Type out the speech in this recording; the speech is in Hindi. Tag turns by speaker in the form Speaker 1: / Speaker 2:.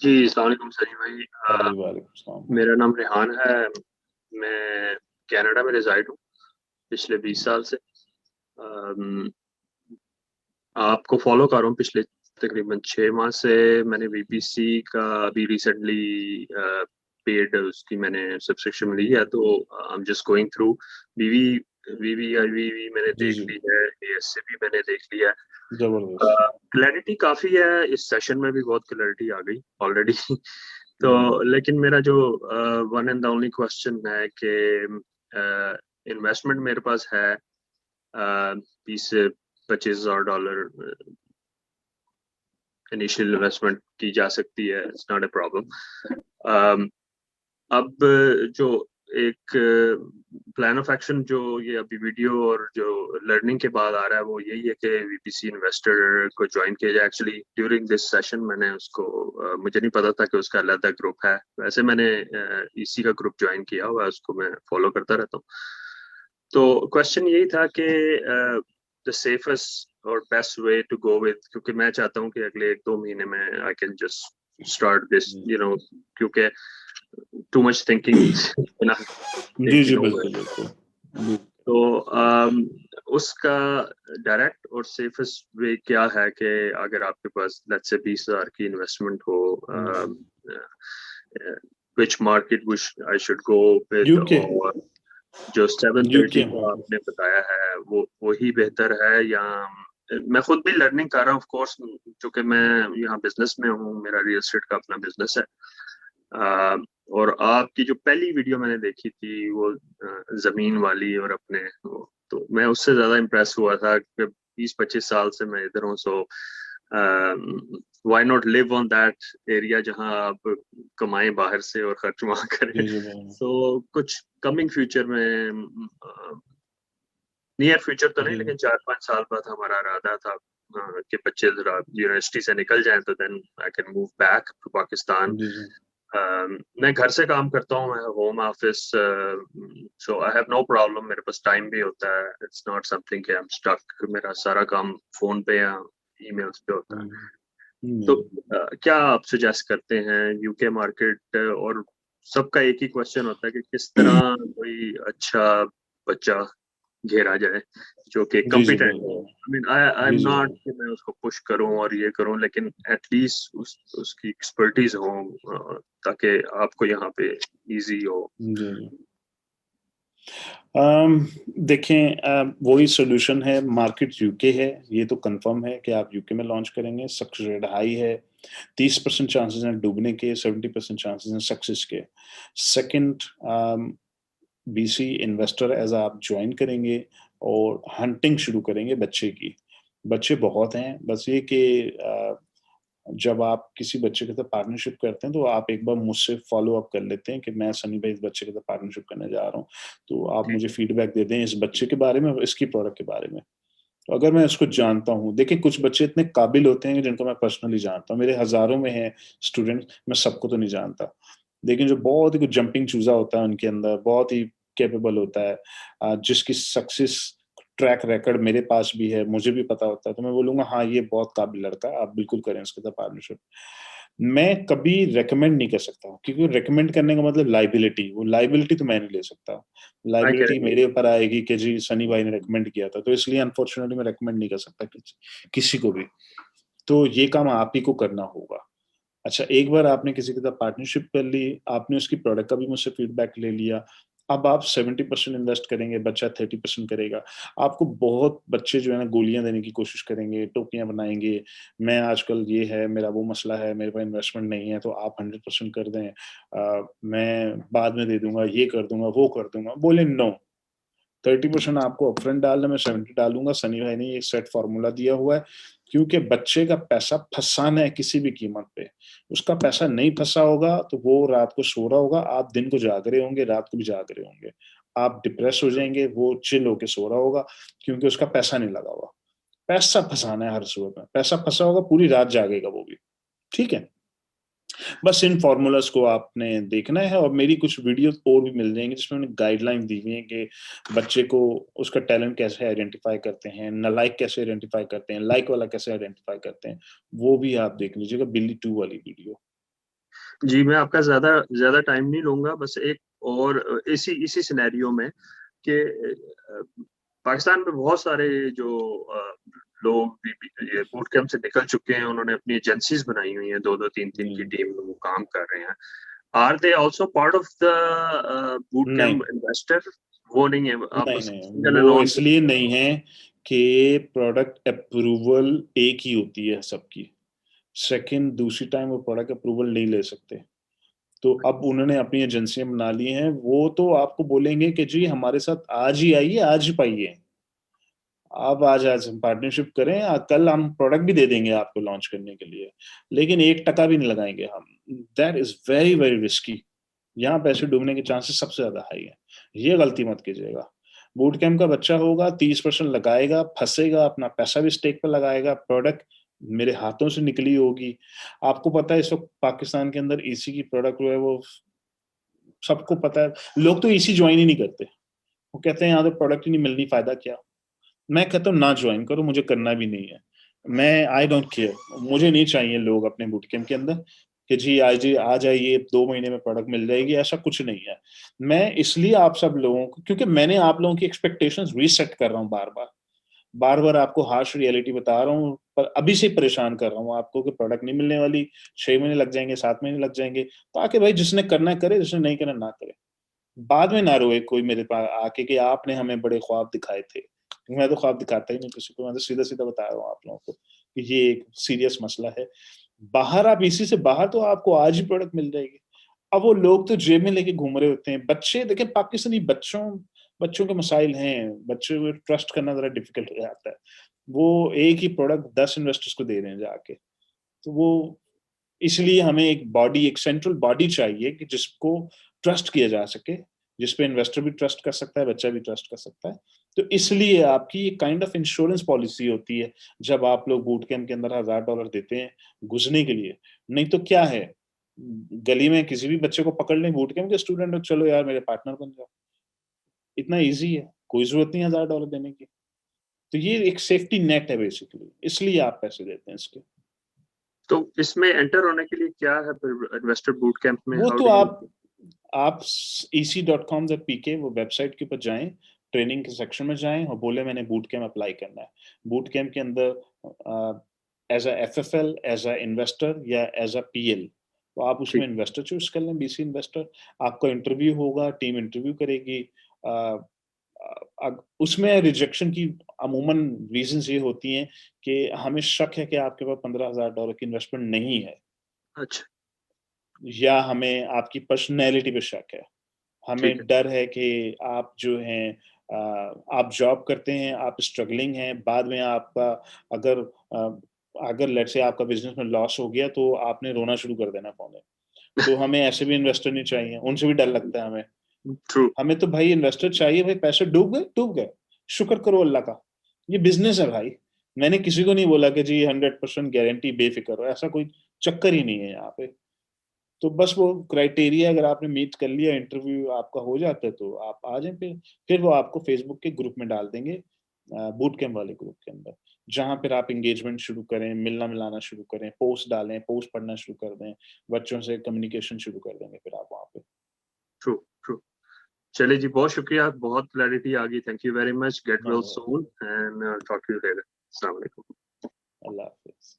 Speaker 1: जी, अस्सलाम वालेकुम सनी भाई।
Speaker 2: जी वालेकुम सलाम।
Speaker 1: मेरा नाम रेहान है। मैं कनाडा में रिज़ाइड हूँ पिछले 20 साल से। अम, आपको फॉलो कर रहा हूँ पिछले तकरीबन 6 माह से। मैंने वीपीसी का अभी रिसेंटली पेड उसकी मैंने सब्सक्रिप्शन ली है, तो I am just going through. वीवी वीवीआईवी मैंने
Speaker 2: जी
Speaker 1: देख
Speaker 2: जी,
Speaker 1: ली है, एएससी भी मैंने देख लिया है।
Speaker 2: जबरदस्त।
Speaker 1: क्लैरिटी काफ़ी है, इस सेशन में भी बहुत क्लैरिटी आ गई ऑलरेडी। तो
Speaker 2: हम्म,
Speaker 1: लेकिन मेरा जो one and the only question है कि इन्वेस्टमेंट मेरे पास है 20 से 25 हज़ार डॉलर इनिशियल इन्वेस्टमेंट की जा सकती है, इट्स नॉट ए प्रॉब्लम। अब जो एक प्लान ऑफ एक्शन जो ये अभी वीडियो और जो लर्निंग के बाद आ रहा है वो यही है कि वीपीसी इन्वेस्टर को ज्वाइन किया जाए। एक्चुअली ड्यूरिंग दिस सेशन मैंने उसको मुझे नहीं पता था कि उसका अलग ग्रुप है। वैसे मैंने ईसी का ग्रुप ज्वाइन किया हुआ है, उसको मैं फॉलो करता रहता हूँ। तो क्वेश्चन यही था कि द सेफेस्ट और best way to go with, क्योंकि मैं चाहता हूँ कि अगले 1-2 महीने में I can just start this,
Speaker 2: जी
Speaker 1: क्योंकि टू मच थिंकिंग ना
Speaker 2: जी
Speaker 1: टेकन
Speaker 2: जी,
Speaker 1: ओवर।
Speaker 2: बिल्कुल बिल्कुल
Speaker 1: तो उसका डायरेक्ट और सेफेस्ट वे क्या है कि अगर आपके पास लेट्स से 20 हज़ार की इन्वेस्टमेंट हो, which market which I should go with,
Speaker 2: UK.
Speaker 1: और जो
Speaker 2: यूके
Speaker 1: 730
Speaker 2: हाँ
Speaker 1: का
Speaker 2: हाँ।
Speaker 1: आपने बताया है वो वही बेहतर है, या मैं खुद भी लर्निंग कर रहा हूँ ऑफ कोर्स, क्योंकि मैं यहाँ बिजनेस में हूँ, मेरा रियल एस्टेट का अपना बिजनेस है। अ, और आपकी जो पहली वीडियो मैंने देखी थी वो जमीन वाली और अपने तो मैं उससे ज्यादा इम्प्रेस हुआ था कि 20-25 साल से मैं इधर हूँ। So why not live on that area जहाँ आप कमाएं बाहर से और खर्च वहां करें।
Speaker 2: जी जी बिल्कुल।
Speaker 1: सो कुछ कमिंग फ्यूचर में, नियर फ्यूचर तो नहीं
Speaker 2: जी
Speaker 1: लेकिन 4-5 साल बाद हमारा इरादा था कि बच्चे जरा यूनिवर्सिटी से निकल जाएं तो then I can move back to Pakistan.
Speaker 2: जी जी
Speaker 1: मैं घर से काम करता हूँ, मैं home office, so I have no problem, मेरे पास टाइम भी होता है। इट्स नॉट समथिंग कि आई एम स्टक, मेरा सारा काम फोन पे या ईमेल्स पे होता है। तो
Speaker 2: जी
Speaker 1: क्या आप सजेस्ट करते हैं यूके मार्केट, और सबका एक ही क्वेश्चन होता है कि किस तरह कोई अच्छा बच्चा घेरा जाए जो कि
Speaker 2: जी जी
Speaker 1: कॉम्पिटेंट हो।
Speaker 2: बिल्कुल।
Speaker 1: आई मीन आई एम
Speaker 2: जी जी
Speaker 1: नॉट कि मैं उसको पुश करूं और ये करूं, लेकिन एटलीस्ट उसकी एक्सपर्टीज हो, ताकि आपको यहाँ पे इजी हो।
Speaker 2: जी जी। देखें, वही सॉल्यूशन है, मार्केट यूके है, ये तो कंफर्म है कि आप यूके में लॉन्च करेंगे, सक्सेस रेट हाई है। 30% चांसेस हैं डूबने के, 70% चांसेस हैं सक्सेस के। सेकंड, बीसी इन्वेस्टर एज़ आप जॉइन करेंगे और हंटिंग शुरू करेंगे बच्चे की। बच्चे बहुत हैं, बस ये कि जब आप किसी बच्चे के साथ पार्टनरशिप करते हैं, तो आप एक बार मुझसे फ़ॉलो अप कर लेते हैं कि मैं सनी भाई इस बच्चे के साथ पार्टनरशिप करने जा रहा हूँ। तो आप
Speaker 1: जी
Speaker 2: मुझे फीडबैक दे दें इस बच्चे के बारे में और इसकी प्रोडक्ट के बारे में। तो अगर मैं इसको जानता हूँ, देखिए कुछ बच्चे इतने काबिल होते हैं जिनको मैं पर्सनली जानता हूँ, मेरे हज़ारों में हैं स्टूडेंट, मैं सबको तो नहीं जानता। लेकिन जो बहुत ही कुछ जंपिंग चूज़ा होता है उनके अंदर, बहुत ही कैपेबल होता है, जिसकी सक्सेस ट्रैक रिकॉर्ड मेरे पास भी है, मुझे भी पता होता है, तो मैं बोलूँगा हाँ, ये बहुत काबिल लड़का है, आप बिल्कुल करें उसके साथ पार्टनरशिप। मैं कभी रिकमेंड नहीं कर सकता हूँ, क्योंकि रिकमेंड करने का मतलब लायबिलिटी, वो लायबिलिटी तो मैं नहीं ले सकता।
Speaker 1: आई
Speaker 2: लायबिलिटी
Speaker 1: कैन।
Speaker 2: मेरे ऊपर आएगी कि जी सनी भाई ने रिकमेंड किया था, तो इसलिए अनफॉर्चुनेटली मैं रिकमेंड नहीं कर सकता किसी को भी। तो ये काम आप ही को करना होगा। अच्छा, एक बार आपने किसी के साथ पार्टनरशिप कर ली, आपने उसकी प्रोडक्ट का भी मुझसे फीडबैक ले लिया, अब आप 70% इन्वेस्ट करेंगे, बच्चा 30% करेगा। आपको बहुत बच्चे जो है ना गोलियाँ देने की कोशिश करेंगे, टोपियाँ बनाएँगे, मैं आजकल ये है, मेरा वो मसला है, मेरे पास इन्वेस्टमेंट नहीं है, तो आप 100% कर दें। मैं बाद में दे दूँगा, ये कर दूँगा, वो कर दूँगा। बोले नो, 30% आपको अपफ्रंट डालना, मैं 70 डालूँगा। सनी भाई ने ये सेट फ़ॉर्मूला दिया हुआ है, क्योंकि बच्चे का पैसा फँसाना है किसी भी कीमत पे। उसका पैसा नहीं फँसा होगा, तो वो रात को सो रहा होगा, आप दिन को जाग रहे होंगे, रात को भी जाग रहे होंगे। आप डिप्रेस हो जाएँगे, वो चिल होके सो रहा होगा, क्योंकि उसका पैसा नहीं लगा हुआ। पैसा फँसाना है हर सूरत में, पैसा फँसा होगा, पूरी रात जागेगा वो भी, ठीक है? बस इन फ़ॉर्मूलाज़ को आपने देखना है और मेरी कुछ वीडियोज़ और भी मिल जाएँगी जिसमें मैंने गाइडलाइन दी हुई है कि बच्चे को उसका टैलेंट कैसे आइडेंटिफ़ाई करते हैं, नालायक कैसे आइडेंटिफ़ाई करते हैं, लाइक वाला कैसे आइडेंटिफ़ाई करते हैं, वो भी आप देख लीजिएगा बिल्ली 2 वाली वीडियो।
Speaker 1: जी, मैं आपका ज्यादा टाइम नहीं लूंगा, बस एक और इसी इसी सिनेरियो में कि पाकिस्तान में बहुत सारे जो लोग ये बूट कैंप से निकल चुके हैं, उन्होंने अपनी एजेंसीज बनाई हुई हैं, 2-2 3-3 की टीम में वो काम कर रहे हैं। Are they also part of the boot
Speaker 2: नहीं
Speaker 1: कैंप इन्वेस्टर? वो नहीं है, आप
Speaker 2: नहीं नहीं,
Speaker 1: सिंगल
Speaker 2: वो
Speaker 1: अलोन?
Speaker 2: इसलिए नहीं है कि प्रोडक्ट अप्रूवल एक ही होती है सबकी। सेकंड, दूसरी टाइम वो प्रोडक्ट अप्रूवल नहीं ले सकते। तो अब उन्होंने अपनी एजेंसियां बना ली हैं, वो तो आपको बोलेंगे कि जी हमारे साथ आज ही आइए, आज ही पाइए, आप आज हम पार्टनरशिप करें, कल हम प्रोडक्ट भी दे देंगे आपको लॉन्च करने के लिए, लेकिन 1% भी नहीं लगाएंगे हम। That is very very risky. यहाँ पैसे डूबने के चांसेस सबसे ज्यादा हाई है। ये गलती मत कीजिएगा। बूट कैंप का बच्चा होगा, 30% लगाएगा, फंसेगा, अपना पैसा भी स्टेक पर लगाएगा, प्रोडक्ट मेरे हाथों से निकली होगी। आपको पता है इस वक्त पाकिस्तान के अंदर ईसी की प्रोडक्ट जो है वो सबको पता है, लोग तो ईसी ज्वाइन ही नहीं करते। वो कहते हैं यहाँ तो प्रोडक्ट ही नहीं मिलनी, फायदा क्या। मैं कहता हूँ ना ज्वाइन करो, मुझे करना भी नहीं है। मैं आई डोंट केयर, मुझे नहीं चाहिए लोग अपने बूट कैंप के अंदर कि जी आज आ जाइए 2 महीने में प्रोडक्ट मिल जाएगी, ऐसा कुछ नहीं है। मैं इसलिए आप सब लोगों को, क्योंकि मैंने आप लोगों की एक्सपेक्टेशंस रीसेट कर रहा हूँ बार बार आपको हार्श रियलिटी बता रहा हूँ, पर अभी से परेशान कर रहा हूँ आपको कि प्रोडक्ट नहीं मिलने वाली, 6 महीने लग जाएंगे, 7 महीने लग जाएंगे। ताकि भाई जिसने करना करे, जिसने नहीं करना ना करे। बाद में ना रोए कोई मेरे पास आके कि आपने हमें बड़े ख्वाब दिखाए थे। मैं तो ख्वाब दिखाता ही नहीं किसी को, मैं तो सीधा-सीधा बता रहा हूँ आप लोगों को कि ये एक सीरियस मसला है। बाहर आप इसी से बाहर तो आपको आज ही प्रोडक्ट मिल जाएगी। अब वो लोग तो जेब में लेके घूम रहे होते हैं। बच्चे देखें, पाकिस्तानी बच्चों बच्चों के मसाइल हैं, बच्चों को ट्रस्ट करना ज़रा डिफिकल्ट हो जाता है। वो एक ही प्रोडक्ट 10 इन्वेस्टर्स को दे रहे हैं जाके। तो वो इसलिए हमें एक सेंट्रल बॉडी चाहिए कि जिसको ट्रस्ट किया जा सके, जिस पे इन्वेस्टर भी ट्रस्ट कर सकता है, बच्चा भी ट्रस्ट कर सकता है। तो इसलिए आपकी एक काइंड ऑफ इंश्योरेंस पॉलिसी होती है, जब आप लोग बूट कैंप के अंदर $1000 देते हैं घुसने के लिए। नहीं तो क्या है, गली में किसी भी बच्चे को पकड़ लें बूट कैंप के स्टूडेंट हो, चलो यार मेरे पार्टनर बन जाओ। इतना ईज़ी है, कोई ज़रूरत नहीं है $1000 देने की। तो ये एक सेफ्टी नेट है बेसिकली, इसलिए आप पैसे देते हैं इसके।
Speaker 1: तो इसमें एंटर होने के लिए क्या है फिर इन्वेस्टर बूट कैंप में?
Speaker 2: वो
Speaker 1: हाउ
Speaker 2: तो
Speaker 1: डू यू?
Speaker 2: आप ec.com.pk वो वेबसाइट के ऊपर जाएं, ट्रेनिंग के सेक्शन में जाएं और बोले मैंने बूट कैंप अप्लाई करना है। बूट कैंप के अंदर as a FFL, as a investor या एज अ पीएल, तो आप उसमें
Speaker 1: ठीक।
Speaker 2: इन्वेस्टर चूज कर लें, बीसी इन्वेस्टर। आपका इंटरव्यू होगा, टीम इंटरव्यू करेगी। उसमें रिजेक्शन की अमूमन रीजंस ये होती हैं कि हमें शक है कि आपके पास $15,000 की इन्वेस्टमेंट नहीं है,
Speaker 1: अच्छा।
Speaker 2: या हमें आपकी पर्सनैलिटी पे शक है।
Speaker 1: ठीक
Speaker 2: हमें
Speaker 1: है।
Speaker 2: डर है कि आप जो हैं आप जॉब करते हैं, आप स्ट्रगलिंग हैं, बाद में आपका अगर अगर लेट्स से आपका बिज़नेस में लॉस हो गया तो आपने रोना शुरू कर देना फ़ोन में। तो हमें ऐसे भी इन्वेस्टर नहीं चाहिए, उनसे भी डर लगता है हमें।
Speaker 1: ट्रू।
Speaker 2: हमें तो भाई इन्वेस्टर चाहिए, भाई पैसे डूब गए, डूब गए। शुक्र करो अल्लाह का। ये बिज़नेस है भाई। मैंने किसी को नहीं बोला कि जी 100% गारंटी बेफ़िक्र रहो, ऐसा कोई चक्कर ही नहीं है यहाँ पे। तो बस वो क्राइटेरिया अगर आपने मीट कर लिया, इंटरव्यू आपका हो जाता है तो आप आ जाएँ फिर वो आपको फ़ेसबुक के ग्रुप में डाल देंगे, बूट कैंप वाले ग्रुप के अंदर। जहाँ फिर आप एंगेजमेंट शुरू करें, मिलना-मिलाना शुरू करें, पोस्ट डालें, पोस्ट पढ़ना शुरू कर दें, बच्चों से कम्युनिकेशन शुरू कर देंगे फिर आप वहाँ पे।
Speaker 1: ट्रू। ट्रू। चलिए जी, बहुत शुक्रिया, बहुत क्लैरिटी आ गई। Thank you very much. Get
Speaker 2: no
Speaker 1: well
Speaker 2: worries.
Speaker 1: Soon and talk to you later. अस्सलाम वालेकुम।
Speaker 2: अल्लाह हाफ़िज़।